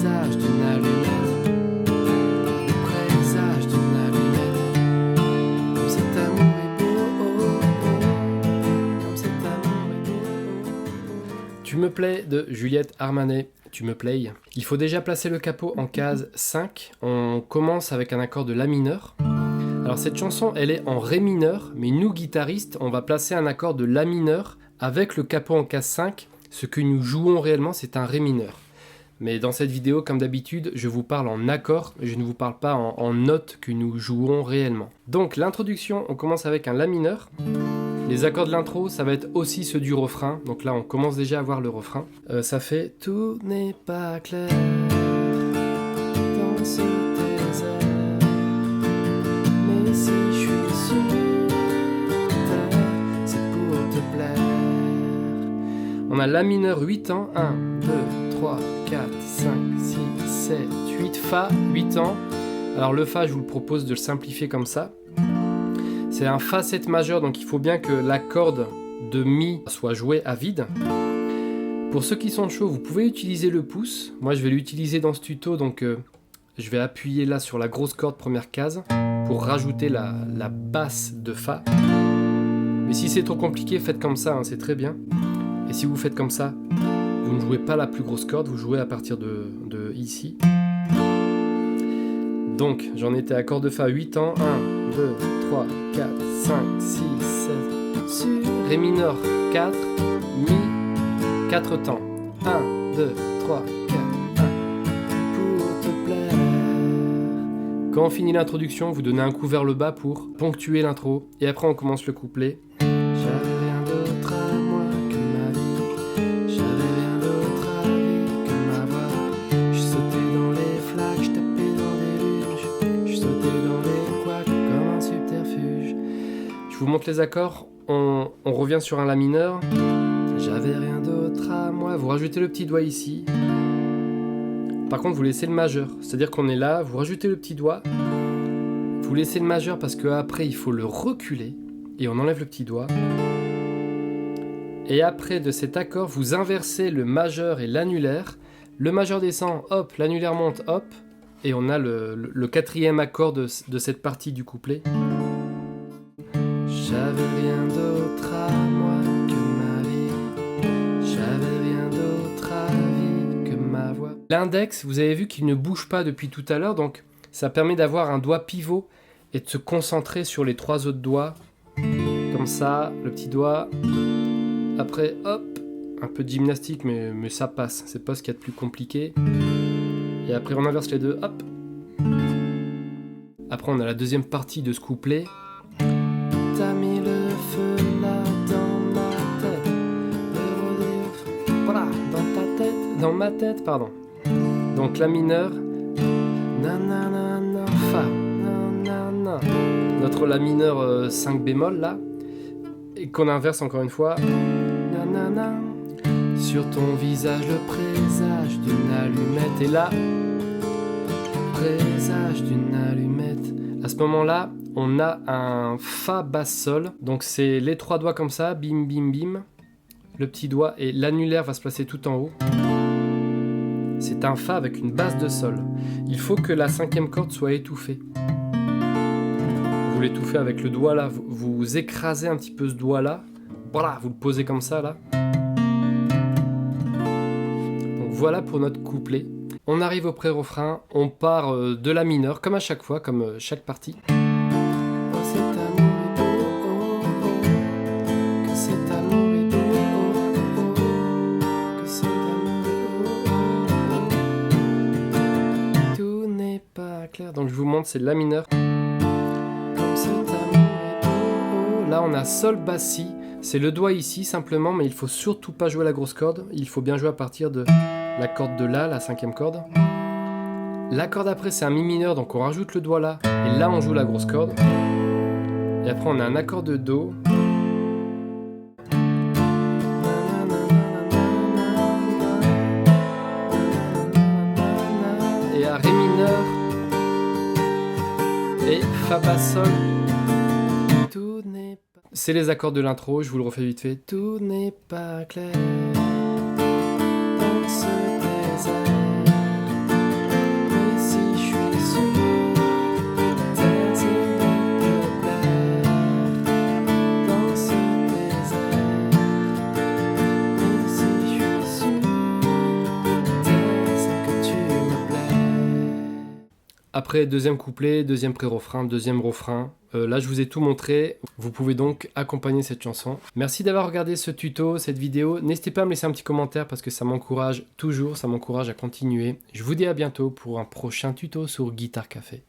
présage d'une allumette, le présage d'une allumette. Comme cet amour est beau, oh, oh. Comme cet amour est beau, oh, oh. Tu me plais de Juliette Armanet. Tu me plais. Il faut déjà placer le capot en case 5. On commence avec un accord de La mineur. Alors cette chanson, elle est en Ré mineur, mais nous, guitaristes, on va placer un accord de La mineur avec le capot en case 5. Ce que nous jouons réellement, c'est un Ré mineur. Mais dans cette vidéo, comme d'habitude, je vous parle en accord, je ne vous parle pas en notes que nous jouons réellement. Donc l'introduction, on commence avec un La mineur. Les accords de l'intro, ça va être aussi ceux du refrain. Donc là, on commence déjà à voir le refrain. Ça fait « Tout n'est pas clair dans ce désert, mais si je suis sur terre, c'est pour te plaire. » On a La mineur 8 ans. 1, 2, 3, 4, 5, 6, 7, 8. Fa, 8 ans. Alors le Fa, je vous le propose de le simplifier comme ça. C'est un Fa 7 majeur, donc il faut bien que la corde de Mi soit jouée à vide. Pour ceux qui sont chauds, vous pouvez utiliser le pouce. Moi, je vais l'utiliser dans ce tuto, donc je vais appuyer là sur la grosse corde première case pour rajouter la basse de Fa. Mais si c'est trop compliqué, faites comme ça, hein, c'est très bien. Et si vous faites comme ça, vous ne jouez pas la plus grosse corde, vous jouez à partir de ici. Donc, j'en étais à accord de Fa 8 ans. 1, 2, 3, 4, 5, 6, 7. Sur Ré mineur 4, Mi 4 temps. 1, 2, 3, 4, 1. Pour te plaire. Quand on finit l'introduction, vous donnez un coup vers le bas pour ponctuer l'intro. Et après, on commence le couplet. J'avais rien d'autre à moi que ma vie. J'avais rien d'autre à vivre que ma voix. Je sautais dans les flaques, je tapais dans des luges. Je sautais dans les couacs comme un subterfuge. Je vous montre les accords. On revient sur un La mineur. J'avais rien d'autre à moi. Vous rajoutez le petit doigt ici. Par contre, vous laissez le majeur. C'est-à-dire qu'on est là, vous rajoutez le petit doigt. Vous laissez le majeur parce qu'après, il faut le reculer. Et on enlève le petit doigt. Et après de cet accord, vous inversez le majeur et l'annulaire. Le majeur descend, hop, l'annulaire monte, hop. Et on a le quatrième accord de cette partie du couplet. J'avais rien d'autre à moi que ma vie. J'avais rien d'autre à vivre que ma voix. L'index, vous avez vu qu'il ne bouge pas depuis tout à l'heure, donc ça permet d'avoir un doigt pivot et de se concentrer sur les 3 autres doigts. Comme ça, le petit doigt. Après, hop, un peu de gymnastique, mais ça passe. C'est pas ce qu'il y a de plus compliqué. Et après, on inverse les deux, hop. Après, on a la deuxième partie de ce couplet. T'as mis le feu là dans ma tête. Voilà, dans ta tête. Dans ma tête, pardon. Donc La mineur. Nanana, Fa. Nanana. Notre La mineur 5 bémol là. Et qu'on inverse encore une fois. Nanana. Sur ton visage, le présage d'une allumette. Et là, présage d'une allumette. À ce moment-là, on a un Fa basse sol. Donc c'est les 3 doigts comme ça, bim bim bim. Le petit doigt et l'annulaire va se placer tout en haut. C'est un Fa avec une basse de sol. Il faut que la 5e corde soit étouffée. Vous l'étouffez avec le doigt là, vous écrasez un petit peu ce doigt là. Voilà, vous le posez comme ça là. Donc voilà pour notre couplet. On arrive au pré-refrain, on part de La mineur, comme à chaque fois, comme chaque partie. Oh, cet amour est beau, oh, oh. Que cet amour est beau, oh, oh. Que cet amour est beau, oh, oh. Tout n'est pas clair. Donc je vous montre, c'est La mineur. Comme cet amour est beau, oh. Là on a Sol, Basse, Si. C'est le doigt ici simplement, mais il faut surtout pas jouer la grosse corde. Il faut bien jouer à partir de la corde de La, la 5e corde. La corde après c'est un Mi mineur, donc on rajoute le doigt là. Et là on joue la grosse corde. Et après on a un accord de Do. Et à Ré mineur. Et Fa basse sol. Tout n'est pas... C'est les accords de l'intro, je vous le refais vite fait. Tout n'est pas clair dans ce désert. Après, deuxième couplet, deuxième pré-refrain, deuxième refrain. Là, je vous ai tout montré. Vous pouvez donc accompagner cette chanson. Merci d'avoir regardé ce tuto, cette vidéo. N'hésitez pas à me laisser un petit commentaire parce que ça m'encourage toujours, ça m'encourage à continuer. Je vous dis à bientôt pour un prochain tuto sur Guitare Café.